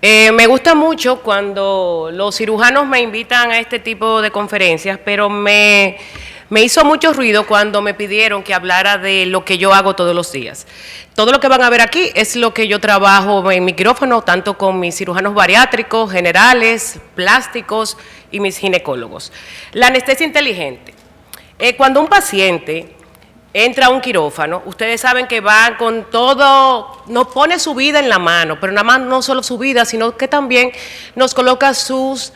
Me gusta mucho cuando los cirujanos me invitan a este tipo de conferencias, pero me hizo mucho ruido cuando me pidieron que hablara de lo que yo hago todos los días. Todo lo que van a ver aquí es lo que yo trabajo en mi quirófano, tanto con mis cirujanos bariátricos, generales, plásticos y mis ginecólogos. La anestesia inteligente. Cuando un paciente entra a un quirófano, ustedes saben que van con todo, nos pone su vida en la mano, pero nada más no solo su vida, sino que también nos coloca sus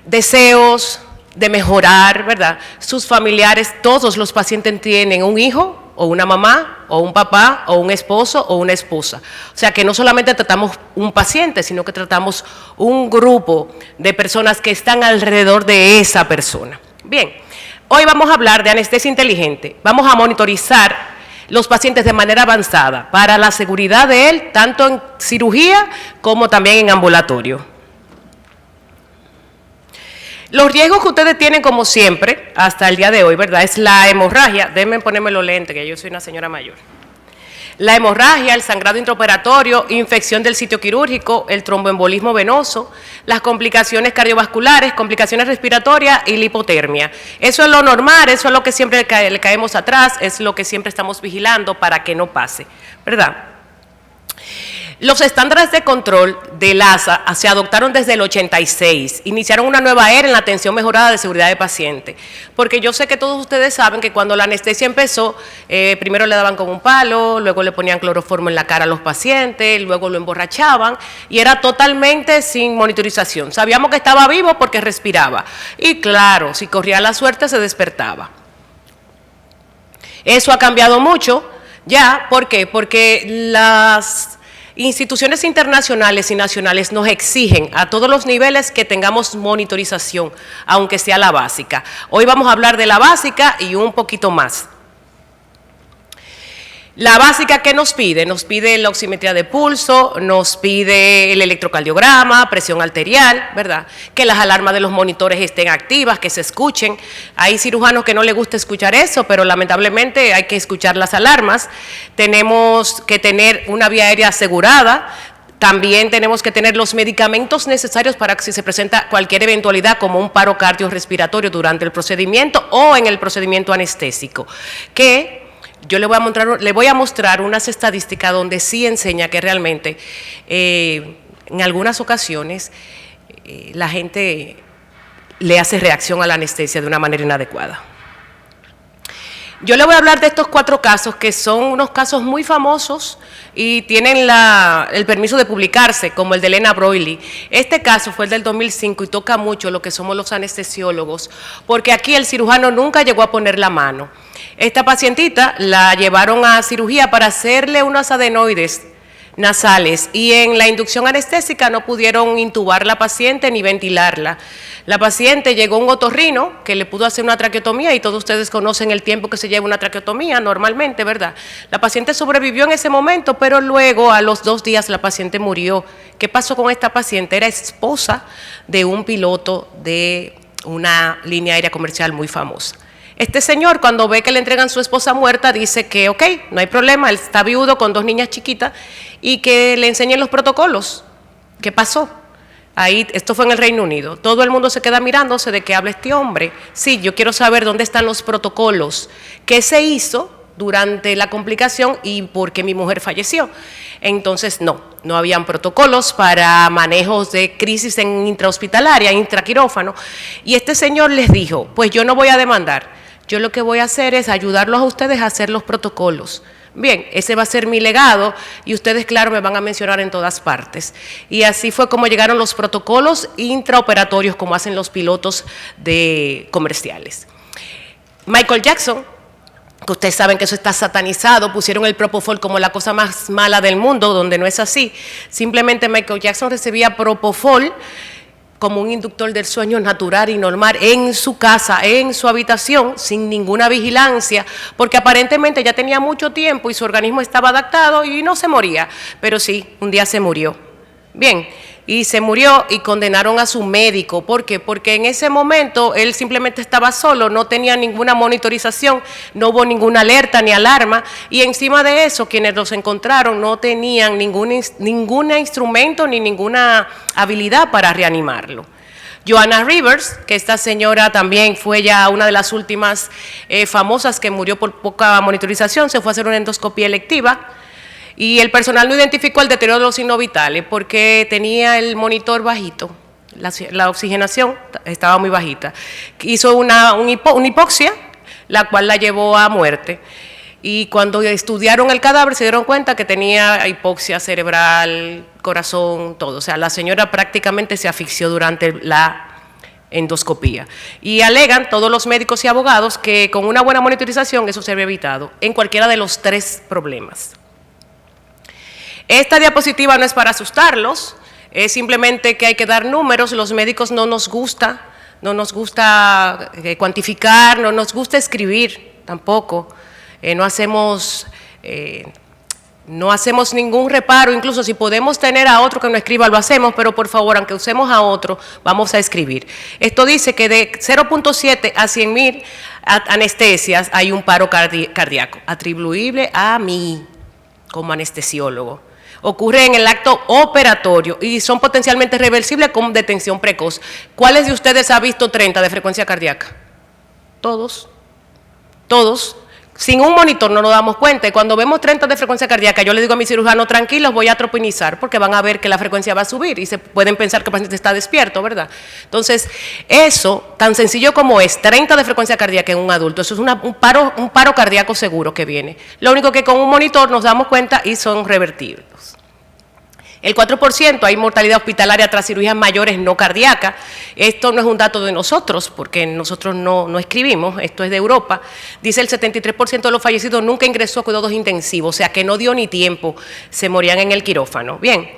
deseos de mejorar, ¿verdad? Sus familiares, todos los pacientes tienen un hijo, o una mamá, o un papá, o un esposo, o una esposa. O sea que no solamente tratamos un paciente, sino que tratamos un grupo de personas que están alrededor de esa persona. Bien. Hoy vamos a hablar de anestesia inteligente. Vamos a monitorizar los pacientes de manera avanzada para la seguridad de él, tanto en cirugía como también en ambulatorio. Los riesgos que ustedes tienen, como siempre, hasta el día de hoy, ¿verdad? Es la hemorragia. Déjenme ponerme los lentes, que yo soy una señora mayor. La hemorragia, el sangrado intraoperatorio, infección del sitio quirúrgico, el tromboembolismo venoso, las complicaciones cardiovasculares, complicaciones respiratorias y la hipotermia. Eso es lo normal, eso es lo que siempre le caemos atrás, es lo que siempre estamos vigilando para que no pase, ¿verdad? Los estándares de control del ASA se adoptaron desde el 86, iniciaron una nueva era en la atención mejorada de seguridad de paciente, porque yo sé que todos ustedes saben que cuando la anestesia empezó, primero le daban con un palo, luego le ponían cloroformo en la cara a los pacientes, luego lo emborrachaban y era totalmente sin monitorización. Sabíamos que estaba vivo porque respiraba y claro, si corría la suerte se despertaba. Eso ha cambiado mucho ya, ¿por qué? Porque las instituciones internacionales y nacionales nos exigen a todos los niveles que tengamos monitorización, aunque sea la básica. Hoy vamos a hablar de la básica y un poquito más. La básica, ¿qué nos pide? Nos pide la oximetría de pulso, nos pide el electrocardiograma, presión arterial, ¿verdad? Que las alarmas de los monitores estén activas, que se escuchen. Hay cirujanos que no les gusta escuchar eso, pero lamentablemente hay que escuchar las alarmas. Tenemos que tener una vía aérea asegurada. También tenemos que tener los medicamentos necesarios para que si se presenta cualquier eventualidad como un paro cardiorrespiratorio durante el procedimiento o en el procedimiento anestésico, que yo le voy a mostrar unas estadísticas donde sí enseña que realmente en algunas ocasiones la gente le hace reacción a la anestesia de una manera inadecuada. Yo le voy a hablar de estos 4 casos que son unos casos muy famosos y tienen el permiso de publicarse, como el de Elena Broily. Este caso fue el del 2005 y toca mucho lo que somos los anestesiólogos, porque aquí el cirujano nunca llegó a poner la mano. Esta pacientita la llevaron a cirugía para hacerle unas adenoides nasales y en la inducción anestésica no pudieron intubar a la paciente ni ventilarla. La paciente llegó a un otorrino que le pudo hacer una traqueotomía y todos ustedes conocen el tiempo que se lleva una traqueotomía normalmente, ¿verdad? La paciente sobrevivió en ese momento, pero luego a los 2 días la paciente murió. ¿Qué pasó con esta paciente? Era esposa de un piloto de una línea aérea comercial muy famosa. Este señor, cuando ve que le entregan su esposa muerta, dice que ok, no hay problema, él está viudo con 2 niñas chiquitas y que le enseñen los protocolos. ¿Qué pasó? Ahí, esto fue en el Reino Unido. Todo el mundo se queda mirándose de qué habla este hombre. Sí, yo quiero saber dónde están los protocolos. ¿Qué se hizo durante la complicación y por qué mi mujer falleció? Entonces, no habían protocolos para manejos de crisis en intrahospitalaria, intraquirófano. Y este señor les dijo, pues yo no voy a demandar. Yo lo que voy a hacer es ayudarlos a ustedes a hacer los protocolos. Bien, ese va a ser mi legado y ustedes, claro, me van a mencionar en todas partes. Y así fue como llegaron los protocolos intraoperatorios, como hacen los pilotos de comerciales. Michael Jackson, que ustedes saben que eso está satanizado, pusieron el Propofol como la cosa más mala del mundo, donde no es así. Simplemente Michael Jackson recibía Propofol como un inductor del sueño natural y normal en su casa, en su habitación, sin ninguna vigilancia, porque aparentemente ya tenía mucho tiempo y su organismo estaba adaptado y no se moría, pero sí, un día se murió. Bien, y se murió y condenaron a su médico. ¿Por qué? Porque en ese momento él simplemente estaba solo, no tenía ninguna monitorización, no hubo ninguna alerta ni alarma, y encima de eso quienes los encontraron no tenían ningún instrumento ni ninguna habilidad para reanimarlo. Joanna Rivers, que esta señora también fue ya una de las últimas famosas que murió por poca monitorización, se fue a hacer una endoscopía electiva y el personal no identificó el deterioro de los signos vitales porque tenía el monitor bajito, la oxigenación estaba muy bajita. Hizo una hipoxia, la cual la llevó a muerte. Y cuando estudiaron el cadáver se dieron cuenta que tenía hipoxia cerebral, corazón, todo. O sea, la señora prácticamente se asfixió durante la endoscopía. Y alegan todos los médicos y abogados que con una buena monitorización eso se había evitado en cualquiera de los 3 problemas. Esta diapositiva no es para asustarlos, es simplemente que hay que dar números. Los médicos no nos gusta cuantificar, no nos gusta escribir tampoco. No hacemos ningún reparo, incluso si podemos tener a otro que no escriba, lo hacemos, pero por favor, aunque usemos a otro, vamos a escribir. Esto dice que de 0.7 a 100.000 anestesias hay un paro cardíaco, atribuible a mí como anestesiólogo. Ocurre en el acto operatorio y son potencialmente reversibles con detención precoz. ¿Cuáles de ustedes ha visto 30 de frecuencia cardíaca? Todos. Sin un monitor no nos damos cuenta, y cuando vemos 30 de frecuencia cardíaca, yo le digo a mi cirujano, tranquilos, voy a tropinizar, porque van a ver que la frecuencia va a subir y se pueden pensar que el paciente está despierto, ¿verdad? Entonces, eso, tan sencillo como es, 30 de frecuencia cardíaca en un adulto, eso es un paro cardíaco seguro que viene. Lo único que con un monitor nos damos cuenta y son revertibles. El 4% hay mortalidad hospitalaria tras cirugías mayores no cardíacas. Esto no es un dato de nosotros, porque nosotros no escribimos, esto es de Europa. Dice el 73% de los fallecidos nunca ingresó a cuidados intensivos, o sea que no dio ni tiempo, se morían en el quirófano. Bien,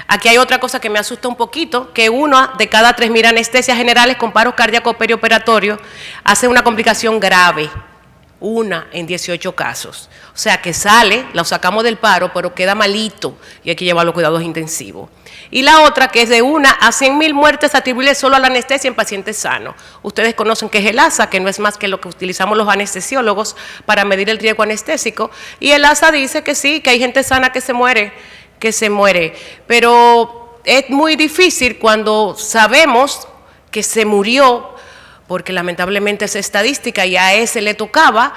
aquí hay otra cosa que me asusta un poquito, que 1 de cada 3.000 anestesias generales con paro cardíaco perioperatorios hace una complicación grave. 1 en 18 casos. O sea que sale, lo sacamos del paro, pero queda malito y hay que llevarlo a cuidados intensivos. Y la otra, que es de 1 a 100.000 muertes atribuibles solo a la anestesia en pacientes sanos. Ustedes conocen que es el ASA, que no es más que lo que utilizamos los anestesiólogos para medir el riesgo anestésico. Y el ASA dice que sí, que hay gente sana que se muere. Pero es muy difícil cuando sabemos que se murió, porque lamentablemente es estadística y a ese le tocaba,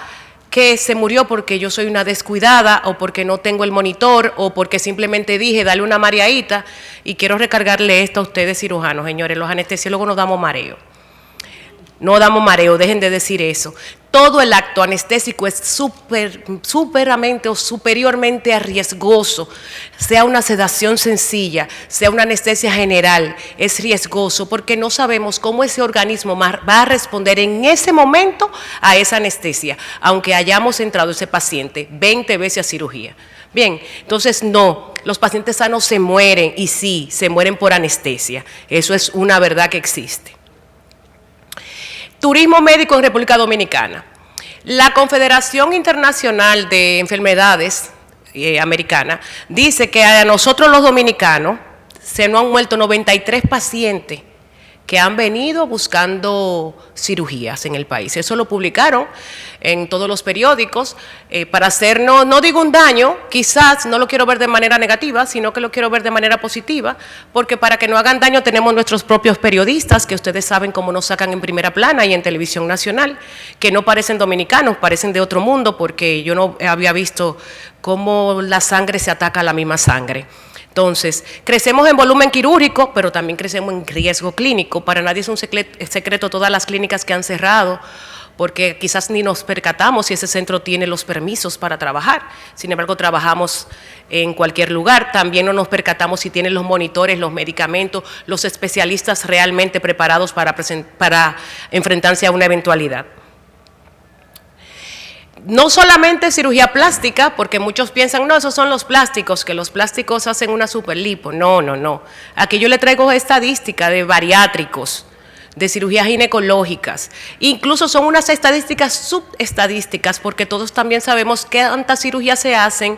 que se murió porque yo soy una descuidada o porque no tengo el monitor o porque simplemente dije dale una mareadita. Y quiero recargarle esto a ustedes cirujanos, señores, los anestesiólogos nos damos mareo. No damos mareo, dejen de decir eso. Todo el acto anestésico es superamente o superiormente riesgoso, sea una sedación sencilla, sea una anestesia general, es riesgoso porque no sabemos cómo ese organismo va a responder en ese momento a esa anestesia, aunque hayamos entrado ese paciente 20 veces a cirugía. Bien, entonces no, los pacientes sanos se mueren y sí, se mueren por anestesia, eso es una verdad que existe. Turismo médico en República Dominicana. La Confederación Internacional de Enfermedades Americana dice que a nosotros los dominicanos se nos han muerto 93 pacientes que han venido buscando cirugías en el país. Eso lo publicaron en todos los periódicos para hacernos, no digo un daño, quizás no lo quiero ver de manera negativa, sino que lo quiero ver de manera positiva, porque para que no hagan daño tenemos nuestros propios periodistas, que ustedes saben cómo nos sacan en primera plana y en televisión nacional, que no parecen dominicanos, parecen de otro mundo, porque yo no había visto cómo la sangre se ataca a la misma sangre. Entonces, crecemos en volumen quirúrgico, pero también crecemos en riesgo clínico. Para nadie es un secreto todas las clínicas que han cerrado, porque quizás ni nos percatamos si ese centro tiene los permisos para trabajar. Sin embargo, trabajamos en cualquier lugar. También no nos percatamos si tienen los monitores, los medicamentos, los especialistas realmente preparados para enfrentarse a una eventualidad. No solamente cirugía plástica, porque muchos piensan, no, esos son los plásticos, que los plásticos hacen una superlipo. No. Aquí yo le traigo estadística de bariátricos. de cirugías ginecológicas. Incluso son unas estadísticas subestadísticas, porque todos también sabemos que tantas cirugías se hacen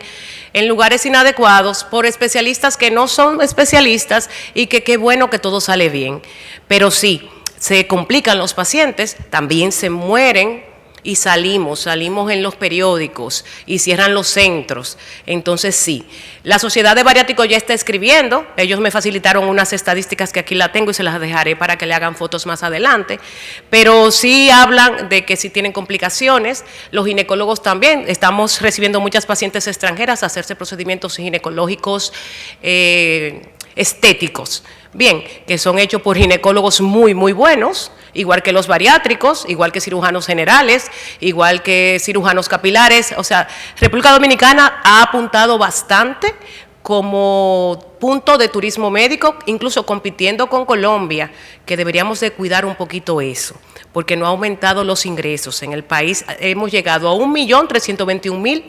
en lugares inadecuados por especialistas que no son especialistas y que qué bueno que todo sale bien. Pero sí, se complican los pacientes, también se mueren y salimos en los periódicos y cierran los centros. Entonces sí, la Sociedad de Bariátricos ya está escribiendo, ellos me facilitaron unas estadísticas que aquí la tengo y se las dejaré para que le hagan fotos más adelante, pero sí hablan de que sí tienen complicaciones. Los ginecólogos también, estamos recibiendo muchas pacientes extranjeras a hacerse procedimientos ginecológicos estéticos, bien, que son hechos por ginecólogos muy, muy buenos, igual que los bariátricos, igual que cirujanos generales, igual que cirujanos capilares. O sea, República Dominicana ha apuntado bastante como punto de turismo médico, incluso compitiendo con Colombia, que deberíamos de cuidar un poquito eso, porque no ha aumentado los ingresos en el país. Hemos llegado a 1.321.000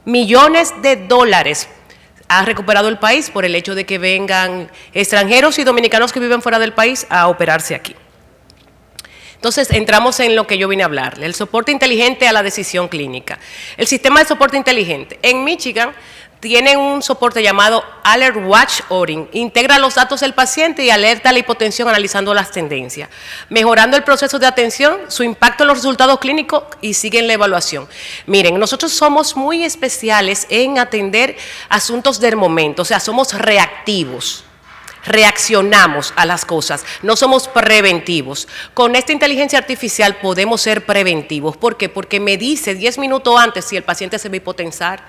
millones de dólares. Ha recuperado el país por el hecho de que vengan extranjeros y dominicanos que viven fuera del país a operarse aquí. Entonces, entramos en lo que yo vine a hablarle, el soporte inteligente a la decisión clínica. El sistema de soporte inteligente. En Michigan tienen un soporte llamado Alert Watch Orin. Integra los datos del paciente y alerta la hipotensión analizando las tendencias, mejorando el proceso de atención, su impacto en los resultados clínicos y siguen la evaluación. Miren, nosotros somos muy especiales en atender asuntos del momento, o sea, somos reactivos. Reaccionamos a las cosas, no somos preventivos. Con esta inteligencia artificial podemos ser preventivos. ¿Por qué? Porque me dice 10 minutos antes si el paciente se va a hipotensar,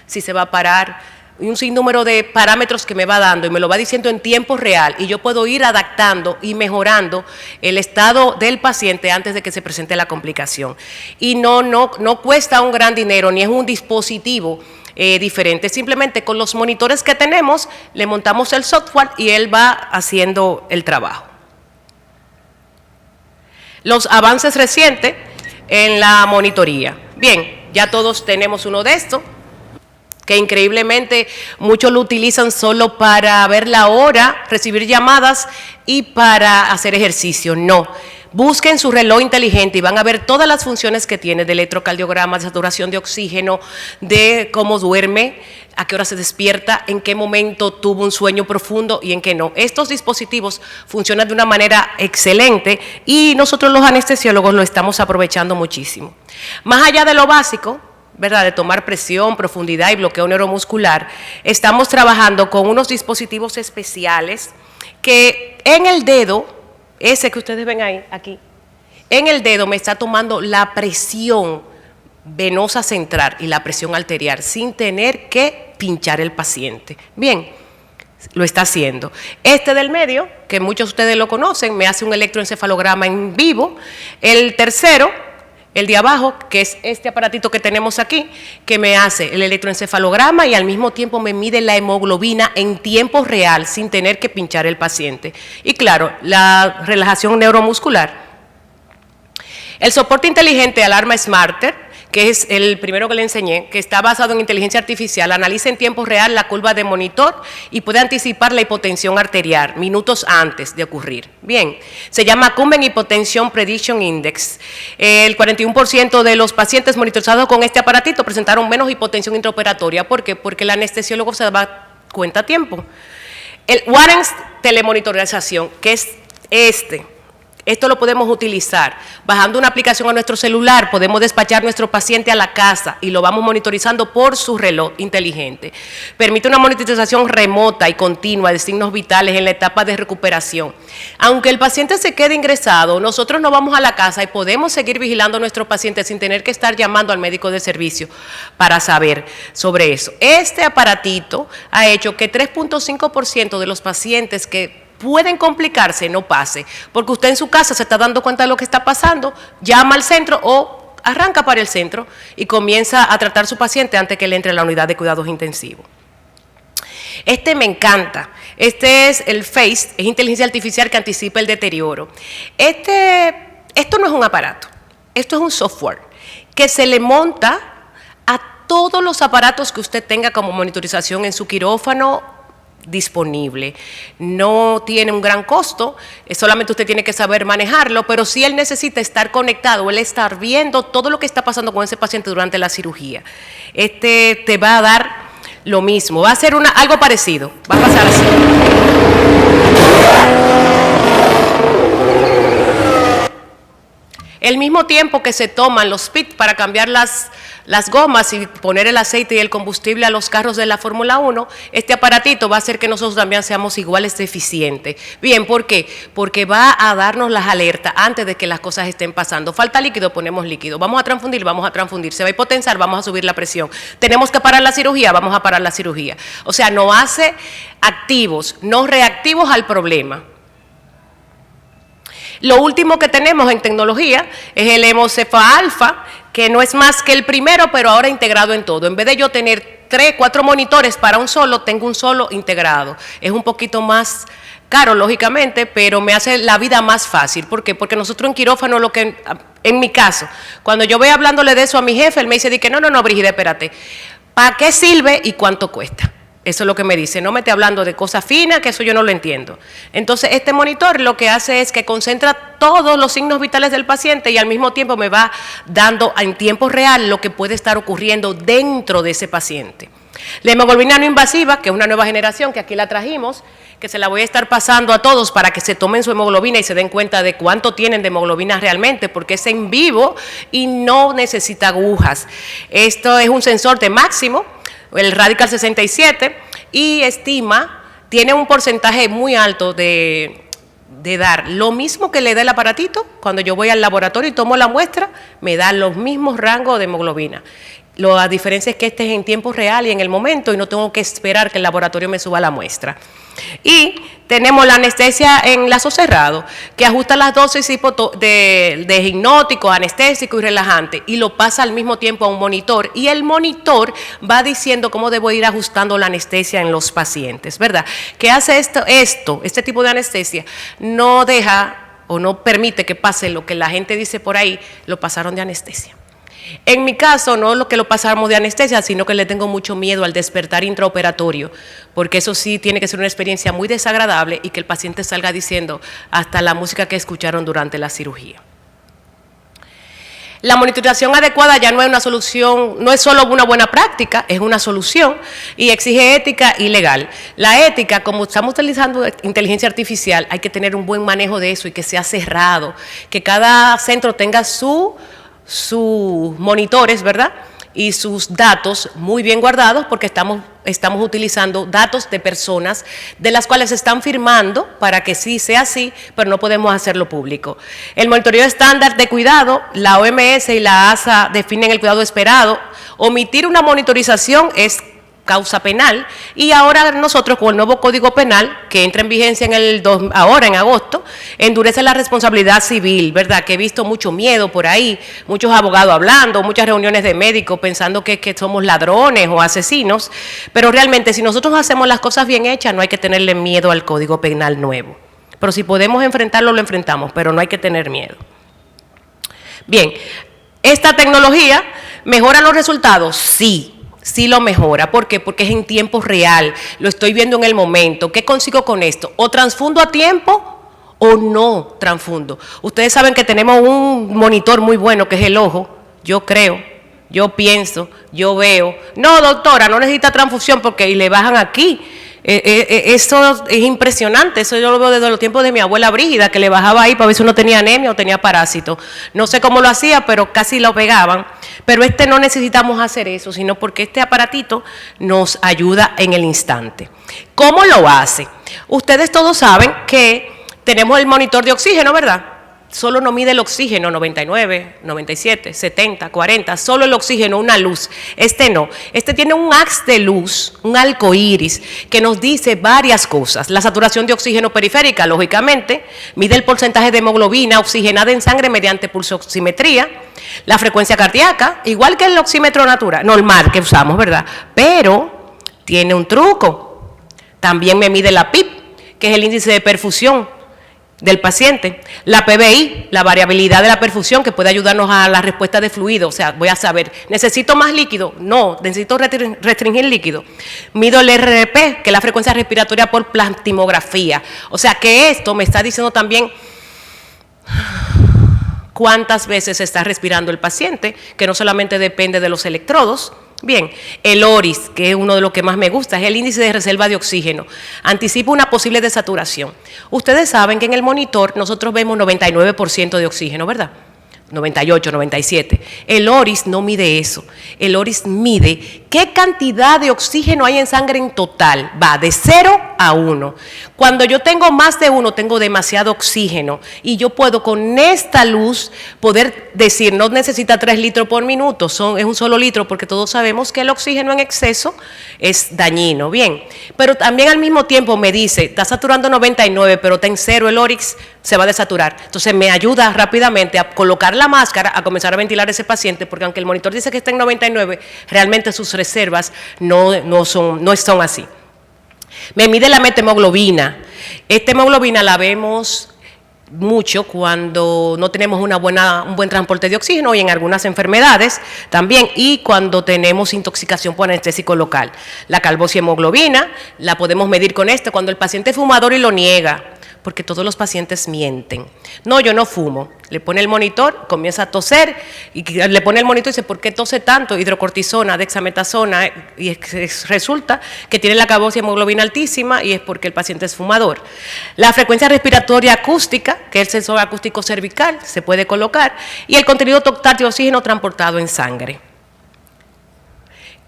si se va a parar, y un sinnúmero de parámetros que me va dando y me lo va diciendo en tiempo real, y yo puedo ir adaptando y mejorando el estado del paciente antes de que se presente la complicación. Y no cuesta un gran dinero, ni es un dispositivo diferente. Simplemente con los monitores que tenemos le montamos el software y él va haciendo el trabajo. Los avances recientes en la monitoría. Bien, ya todos tenemos uno de estos, que increíblemente muchos lo utilizan solo para ver la hora, recibir llamadas y para hacer ejercicio. No. Busquen su reloj inteligente y van a ver todas las funciones que tiene, de electrocardiograma, de saturación de oxígeno, de cómo duerme, a qué hora se despierta, en qué momento tuvo un sueño profundo y en qué no. Estos dispositivos funcionan de una manera excelente y nosotros los anestesiólogos lo estamos aprovechando muchísimo. Más allá de lo básico, ¿verdad?, de tomar presión, profundidad y bloqueo neuromuscular, estamos trabajando con unos dispositivos especiales que en el dedo, ese que ustedes ven ahí, aquí, en el dedo me está tomando la presión venosa central y la presión arterial sin tener que pinchar el paciente. Bien, lo está haciendo. Este del medio, que muchos de ustedes lo conocen, me hace un electroencefalograma en vivo. El tercero, el de abajo, que es este aparatito que tenemos aquí, que me hace el electroencefalograma y al mismo tiempo me mide la hemoglobina en tiempo real sin tener que pinchar el paciente. Y claro, la relajación neuromuscular. El soporte inteligente Alarma Smarter, que es el primero que le enseñé, que está basado en inteligencia artificial, analiza en tiempo real la curva de monitor y puede anticipar la hipotensión arterial minutos antes de ocurrir. Bien, se llama Cumen Hypotension Prediction Index. El 41% de los pacientes monitorizados con este aparatito presentaron menos hipotensión intraoperatoria. ¿Por qué? Porque el anestesiólogo se da cuenta a tiempo. El Warren's Telemonitorización, que es esto lo podemos utilizar bajando una aplicación a nuestro celular, podemos despachar a nuestro paciente a la casa y lo vamos monitorizando por su reloj inteligente. Permite una monitorización remota y continua de signos vitales en la etapa de recuperación. Aunque el paciente se quede ingresado, nosotros nos vamos a la casa y podemos seguir vigilando a nuestro paciente sin tener que estar llamando al médico de servicio para saber sobre eso. Este aparatito ha hecho que 3.5% de los pacientes que pueden complicarse no pase, porque usted en su casa se está dando cuenta de lo que está pasando, llama al centro o arranca para el centro y comienza a tratar a su paciente antes que le entre a la unidad de cuidados intensivos. Este me encanta. Este es el FACE, es inteligencia artificial que anticipa el deterioro. Esto no es un aparato, esto es un software que se le monta a todos los aparatos que usted tenga como monitorización en su quirófano disponible. No tiene un gran costo, solamente usted tiene que saber manejarlo, pero sí él necesita estar conectado, él estar viendo todo lo que está pasando con ese paciente durante la cirugía. Este te va a dar lo mismo, va a ser algo parecido, va a pasar así. El mismo tiempo que se toman los pits para cambiar las gomas y poner el aceite y el combustible a los carros de la Fórmula 1, este aparatito va a hacer que nosotros también seamos iguales de eficientes. Bien, ¿por qué? Porque va a darnos las alertas antes de que las cosas estén pasando. Falta líquido, ponemos líquido. Vamos a transfundir. Se va a hipotensar, vamos a subir la presión. Tenemos que parar la cirugía, vamos a parar la cirugía. O sea, nos hace activos, no reactivos al problema. Lo último que tenemos en tecnología es el Hemocefa Alpha, que no es más que el primero, pero ahora integrado en todo. En vez de yo tener 3, 4 monitores para un solo, tengo un solo integrado. Es un poquito más caro, lógicamente, pero me hace la vida más fácil. ¿Por qué? Porque nosotros en quirófano, en mi caso, cuando yo voy hablándole de eso a mi jefe, él me dice que no, Brígida, espérate, ¿para qué sirve y cuánto cuesta? Eso es lo que me dice, no me esté hablando de cosas finas, que eso yo no lo entiendo. Entonces, este monitor lo que hace es que concentra todos los signos vitales del paciente y al mismo tiempo me va dando en tiempo real lo que puede estar ocurriendo dentro de ese paciente. La hemoglobina no invasiva, que es una nueva generación, que aquí la trajimos, que se la voy a estar pasando a todos para que se tomen su hemoglobina y se den cuenta de cuánto tienen de hemoglobina realmente, porque es en vivo y no necesita agujas. Esto es un sensor de máximo, el Radical 67, y tiene un porcentaje muy alto de dar lo mismo que le da el aparatito. Cuando yo voy al laboratorio y tomo la muestra, me da los mismos rangos de hemoglobina. La diferencia es que este es en tiempo real y en el momento y no tengo que esperar que el laboratorio me suba la muestra. Y tenemos la anestesia en lazo cerrado, que ajusta las dosis de hipnótico, anestésico y relajante y lo pasa al mismo tiempo a un monitor y el monitor va diciendo cómo debo ir ajustando la anestesia en los pacientes, ¿verdad? ¿Qué hace este tipo de anestesia? No deja o no permite que pase lo que la gente dice por ahí, lo pasaron de anestesia. En mi caso, no lo que lo pasamos de anestesia, sino que le tengo mucho miedo al despertar intraoperatorio, porque eso sí tiene que ser una experiencia muy desagradable y que el paciente salga diciendo hasta la música que escucharon durante la cirugía. La monitorización adecuada ya no es una solución, no es solo una buena práctica, es una solución y exige ética y legal. La ética, como estamos utilizando inteligencia artificial, hay que tener un buen manejo de eso y que sea cerrado, que cada centro tenga sus monitores, ¿verdad? Y sus datos muy bien guardados porque estamos utilizando datos de personas de las cuales están firmando para que sí sea así, pero no podemos hacerlo público. El monitoreo estándar de cuidado, la OMS y la ASA definen el cuidado esperado. Omitir una monitorización es causa penal y ahora nosotros con el nuevo Código Penal que entra en vigencia ahora en agosto, endurece la responsabilidad civil, ¿verdad? Que he visto mucho miedo por ahí, muchos abogados hablando, muchas reuniones de médicos pensando que somos ladrones o asesinos, pero realmente si nosotros hacemos las cosas bien hechas no hay que tenerle miedo al Código Penal nuevo, pero si podemos enfrentarlo lo enfrentamos, pero no hay que tener miedo. Bien, ¿esta tecnología mejora los resultados? Sí. Sí lo mejora. ¿Por qué? Porque es en tiempo real, lo estoy viendo en el momento. ¿Qué consigo con esto? ¿O transfundo a tiempo o no transfundo? Ustedes saben que tenemos un monitor muy bueno que es el ojo, yo creo, yo pienso, yo veo. No, doctora, no necesita transfusión porque y le bajan aquí. Eso es impresionante, eso yo lo veo desde los tiempos de mi abuela Brígida, que le bajaba ahí para ver si uno tenía anemia o tenía parásito. No sé cómo lo hacía, pero casi lo pegaban. Pero no necesitamos hacer eso, sino porque este aparatito nos ayuda en el instante. ¿Cómo lo hace? Ustedes todos saben que tenemos el monitor de oxígeno, ¿verdad? Solo nos mide el oxígeno, 99, 97, 70, 40, solo el oxígeno, una luz. Este no, este tiene un haz de luz, un arco iris, que nos dice varias cosas. La saturación de oxígeno periférica, lógicamente, mide el porcentaje de hemoglobina oxigenada en sangre mediante pulsoximetría, la frecuencia cardíaca, igual que el oxímetro normal que usamos, ¿verdad? Pero tiene un truco, también me mide la PIP, que es el índice de perfusión, del paciente. La PVI, la variabilidad de la perfusión, que puede ayudarnos a la respuesta de fluido. O sea, voy a saber, ¿necesito más líquido? No, necesito restringir líquido. Mido el RRP, que es la frecuencia respiratoria por plastimografía. O sea, que esto me está diciendo también cuántas veces está respirando el paciente, que no solamente depende de los electrodos. Bien, el ORIS, que es uno de los que más me gusta, es el índice de reserva de oxígeno. Anticipa una posible desaturación. Ustedes saben que en el monitor nosotros vemos 99% de oxígeno, ¿verdad? 98, 97. El ORIS no mide eso. El ORIS mide qué cantidad de oxígeno hay en sangre en total. Va de 0 a 1. Cuando yo tengo más de 1, tengo demasiado oxígeno. Y yo puedo con esta luz poder decir, no necesita 3 litros por minuto, es un solo litro, porque todos sabemos que el oxígeno en exceso es dañino. Bien, pero también al mismo tiempo me dice, está saturando 99, pero está en 0 el ORIS, se va a desaturar. Entonces me ayuda rápidamente a colocar la máscara, a comenzar a ventilar a ese paciente, porque aunque el monitor dice que está en 99, realmente sus reservas no son así. Me mide la methemoglobina. Esta hemoglobina la vemos mucho cuando no tenemos un buen transporte de oxígeno y en algunas enfermedades también, y cuando tenemos intoxicación por anestésico local. La calvocihemoglobina la podemos medir con cuando el paciente es fumador y lo niega, porque todos los pacientes mienten. No, yo no fumo. Le pone el monitor, comienza a toser, y le pone el monitor y dice, ¿por qué tose tanto? Hidrocortisona, dexametasona, y resulta que tiene la calvocihemoglobina altísima y es porque el paciente es fumador. La frecuencia respiratoria acústica, que es el sensor acústico cervical, se puede colocar, y el contenido total de oxígeno transportado en sangre.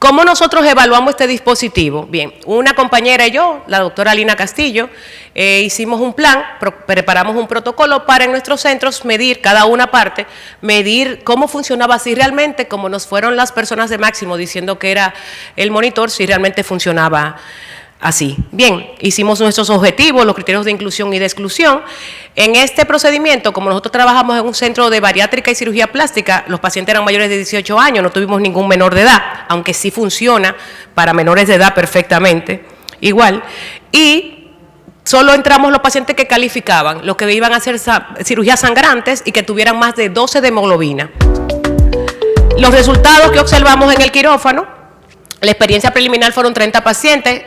¿Cómo nosotros evaluamos este dispositivo? Bien, una compañera y yo, la doctora Lina Castillo, hicimos un plan, preparamos un protocolo para en nuestros centros medir, cada una parte, medir cómo funcionaba, si realmente, como nos fueron las personas de Máximo diciendo que era el monitor, si realmente funcionaba así. Bien, hicimos nuestros objetivos, los criterios de inclusión y de exclusión. En este procedimiento, como nosotros trabajamos en un centro de bariátrica y cirugía plástica, los pacientes eran mayores de 18 años, no tuvimos ningún menor de edad, aunque sí funciona para menores de edad perfectamente, igual. Y solo entramos los pacientes que calificaban, los que iban a hacer cirugías sangrantes y que tuvieran más de 12 de hemoglobina. Los resultados que observamos en el quirófano, la experiencia preliminar fueron 30 pacientes,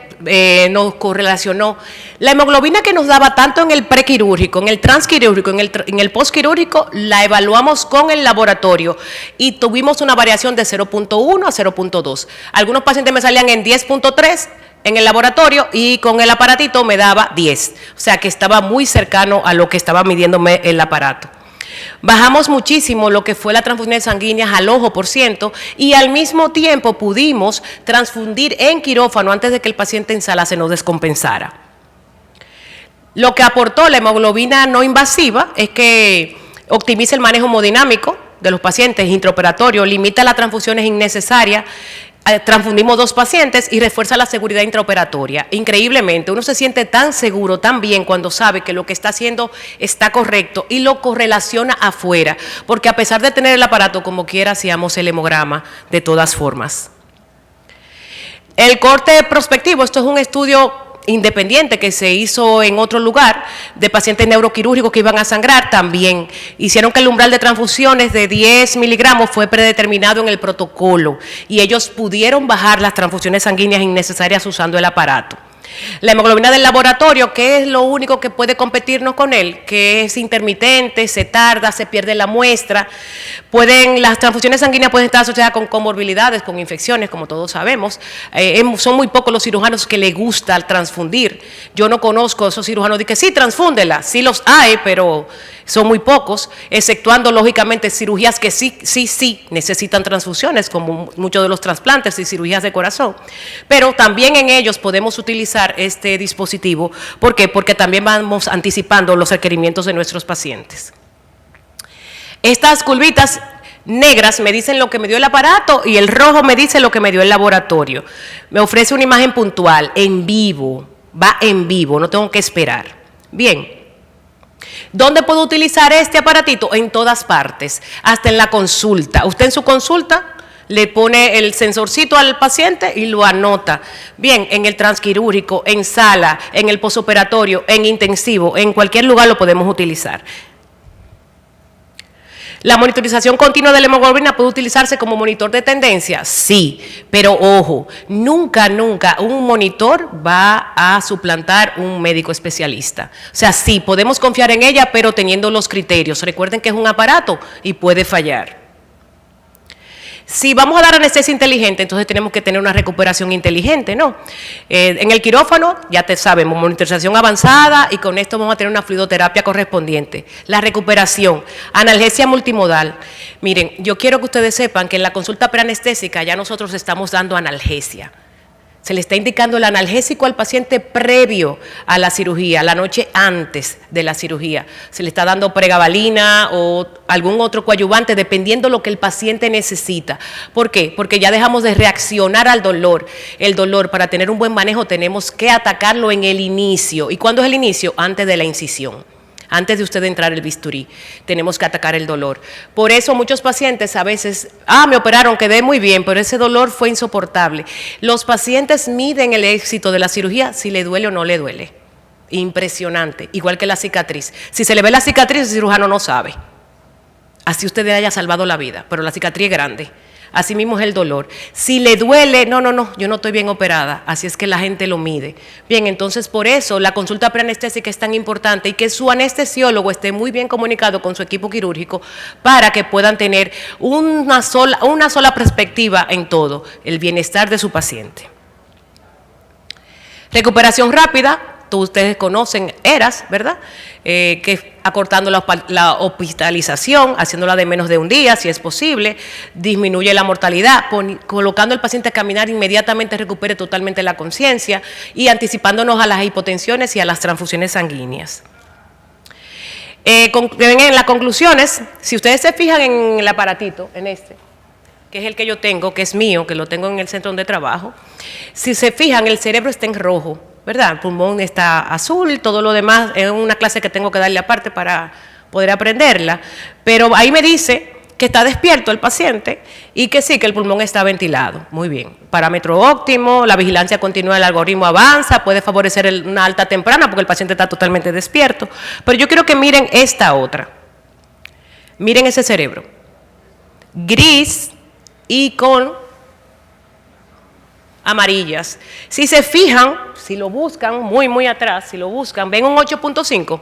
nos correlacionó. La hemoglobina que nos daba tanto en el prequirúrgico, en el transquirúrgico, en el postquirúrgico, la evaluamos con el laboratorio y tuvimos una variación de 0.1 a 0.2. Algunos pacientes me salían en 10.3 en el laboratorio y con el aparatito me daba 10. O sea que estaba muy cercano a lo que estaba midiéndome el aparato. Bajamos muchísimo lo que fue la transfusión sanguínea al ojo %, y al mismo tiempo pudimos transfundir en quirófano antes de que el paciente en sala se nos descompensara. Lo que aportó la hemoglobina no invasiva es que optimiza el manejo hemodinámico de los pacientes intraoperatorio, limita las transfusiones innecesarias. Transfundimos 2 pacientes y refuerza la seguridad intraoperatoria. Increíblemente, uno se siente tan seguro, tan bien cuando sabe que lo que está haciendo está correcto y lo correlaciona afuera, porque a pesar de tener el aparato como quiera, hacíamos el hemograma de todas formas. El corte prospectivo, esto es un estudio independiente que se hizo en otro lugar de pacientes neuroquirúrgicos que iban a sangrar. También hicieron que el umbral de transfusiones de 10 miligramos fue predeterminado en el protocolo y ellos pudieron bajar las transfusiones sanguíneas innecesarias usando el aparato. La hemoglobina del laboratorio, que es lo único que puede competirnos con él, que es intermitente, se tarda, se pierde la muestra. Las transfusiones sanguíneas pueden estar asociadas con comorbilidades, con infecciones, como todos sabemos. Son muy pocos los cirujanos que les gusta transfundir. Yo no conozco esos cirujanos de que sí, transfúndela. Sí los hay, pero son muy pocos, exceptuando lógicamente cirugías que sí necesitan transfusiones, como muchos de los trasplantes y cirugías de corazón. Pero también en ellos podemos utilizar este dispositivo. ¿Por qué? Porque también vamos anticipando los requerimientos de nuestros pacientes. Estas curvitas negras me dicen lo que me dio el aparato y el rojo me dice lo que me dio el laboratorio. Me ofrece una imagen puntual, en vivo, va en vivo, no tengo que esperar. Bien. ¿Dónde puedo utilizar este aparatito? En todas partes, hasta en la consulta. Usted en su consulta le pone el sensorcito al paciente y lo anota. Bien, en el transquirúrgico, en sala, en el posoperatorio, en intensivo, en cualquier lugar lo podemos utilizar. ¿La monitorización continua de la hemoglobina puede utilizarse como monitor de tendencia? Sí, pero ojo, nunca un monitor va a suplantar un médico especialista. O sea, sí, podemos confiar en ella, pero teniendo los criterios. Recuerden que es un aparato y puede fallar. Si vamos a dar anestesia inteligente, entonces tenemos que tener una recuperación inteligente, ¿no? En el quirófano, ya te sabemos, monitorización avanzada y con esto vamos a tener una fluidoterapia correspondiente. La recuperación, analgesia multimodal. Miren, yo quiero que ustedes sepan que en la consulta preanestésica ya nosotros estamos dando analgesia. Se le está indicando el analgésico al paciente previo a la cirugía, la noche antes de la cirugía. Se le está dando pregabalina o algún otro coadyuvante, dependiendo lo que el paciente necesita. ¿Por qué? Porque ya dejamos de reaccionar al dolor. El dolor, para tener un buen manejo, tenemos que atacarlo en el inicio. ¿Y cuándo es el inicio? Antes de la incisión. Antes de usted entrar el bisturí, tenemos que atacar el dolor. Por eso muchos pacientes a veces, me operaron, quedé muy bien, pero ese dolor fue insoportable. Los pacientes miden el éxito de la cirugía si le duele o no le duele. Impresionante, igual que la cicatriz. Si se le ve la cicatriz, el cirujano no sabe. Así usted le haya salvado la vida, pero la cicatriz es grande. Así mismo es el dolor. Si le duele, no, yo no estoy bien operada, así es que la gente lo mide. Bien, entonces por eso la consulta preanestésica es tan importante y que su anestesiólogo esté muy bien comunicado con su equipo quirúrgico para que puedan tener una sola perspectiva en todo, el bienestar de su paciente. Recuperación rápida. Ustedes conocen ERAS, ¿verdad? Que acortando la hospitalización, haciéndola de menos de un día, si es posible, disminuye la mortalidad, colocando al paciente a caminar, inmediatamente recupere totalmente la conciencia y anticipándonos a las hipotensiones y a las transfusiones sanguíneas. En las conclusiones, si ustedes se fijan en el aparatito, en este, que es el que yo tengo, que es mío, que lo tengo en el centro donde trabajo, si se fijan, el cerebro está en rojo, ¿verdad? El pulmón está azul, todo lo demás es una clase que tengo que darle aparte para poder aprenderla, pero ahí me dice que está despierto el paciente y que sí, que el pulmón está ventilado. Muy bien, parámetro óptimo, la vigilancia continua del algoritmo avanza, puede favorecer una alta temprana porque el paciente está totalmente despierto, pero yo quiero que miren esta otra. Miren ese cerebro, gris y con amarillas. Si se fijan, si lo buscan muy atrás, si lo buscan, ven un 8.5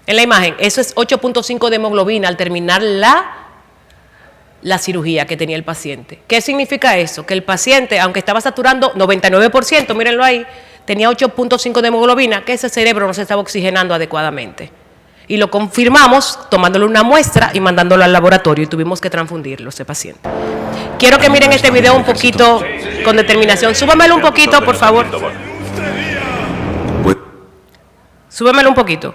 en la imagen. Eso es 8.5 de hemoglobina al terminar la cirugía que tenía el paciente. ¿Qué significa eso? Que el paciente, aunque estaba saturando 99%, mírenlo ahí, tenía 8.5 de hemoglobina, que ese cerebro no se estaba oxigenando adecuadamente. Y lo confirmamos tomándole una muestra y mandándolo al laboratorio y tuvimos que transfundirlo, ese paciente. Quiero que miren este video un poquito con determinación. Súbamelo un poquito, por favor. Súbamelo un poquito.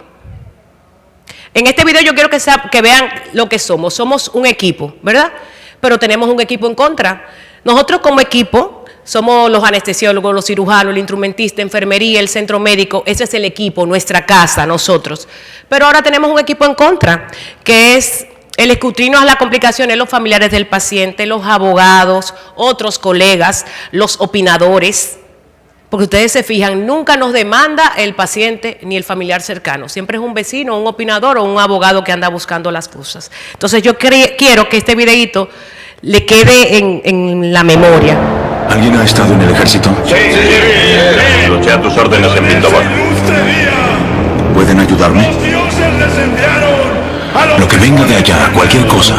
En este video yo quiero que vean lo que somos. Somos un equipo, ¿verdad? Pero tenemos un equipo en contra. Nosotros como equipo somos los anestesiólogos, los cirujanos, el instrumentista, enfermería, el centro médico. Ese es el equipo, nuestra casa, nosotros. Pero ahora tenemos un equipo en contra, que es el escrutinio a las complicaciones, los familiares del paciente, los abogados, otros colegas, los opinadores. Porque ustedes se fijan, nunca nos demanda el paciente ni el familiar cercano. Siempre es un vecino, un opinador o un abogado que anda buscando las cosas. Entonces yo quiero que este videíto le quede en la memoria. ¿Alguien ha estado en el ejército? Sí. Luché a tus órdenes en Pindobar. ¿Pueden ayudarme? Lo que venga de allá, cualquier cosa,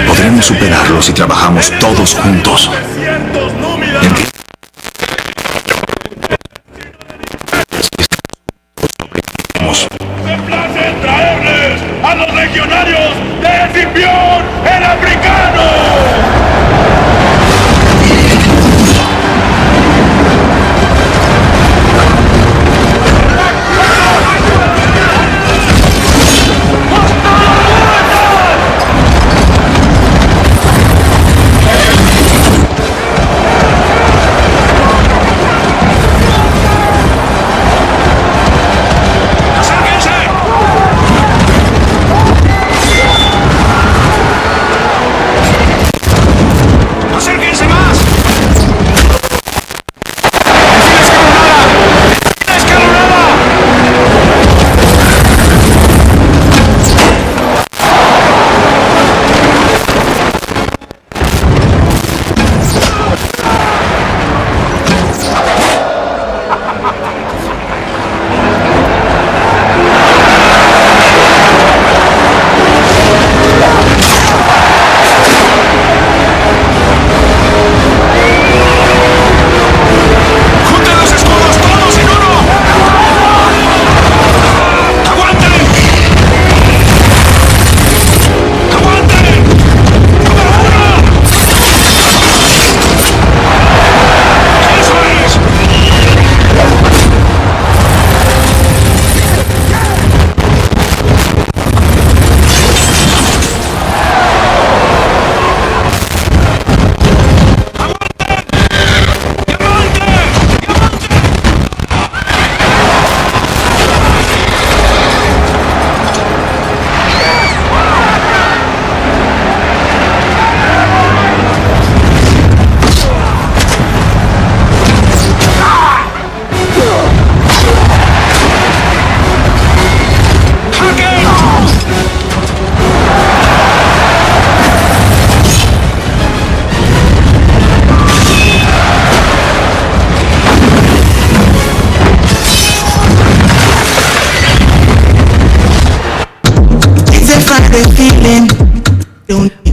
podremos superarlo si trabajamos todos juntos. ¡Me place traerles a los legionarios de Escipión el Africano!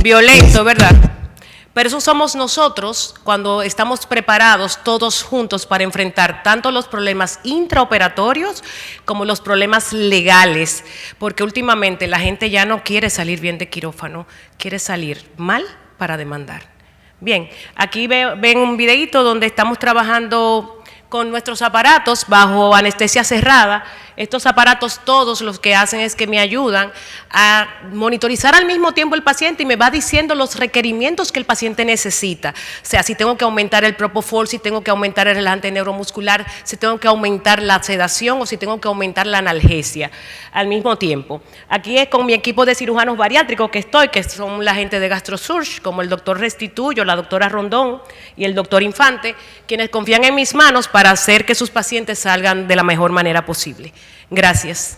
violento, ¿verdad? Pero eso somos nosotros cuando estamos preparados todos juntos para enfrentar tanto los problemas intraoperatorios como los problemas legales, porque últimamente la gente ya no quiere salir bien de quirófano, quiere salir mal para demandar. Bien, aquí ven un videíto donde estamos trabajando con nuestros aparatos bajo anestesia cerrada. Estos aparatos todos los que hacen es que me ayudan a monitorizar al mismo tiempo el paciente y me va diciendo los requerimientos que el paciente necesita. O sea, si tengo que aumentar el propofol, si tengo que aumentar el relajante neuromuscular, si tengo que aumentar la sedación o si tengo que aumentar la analgesia al mismo tiempo. Aquí es con mi equipo de cirujanos bariátricos que estoy, que son la gente de GastroSurge, como el doctor Restituyo, la doctora Rondón y el doctor Infante, quienes confían en mis manos para hacer que sus pacientes salgan de la mejor manera posible. Gracias.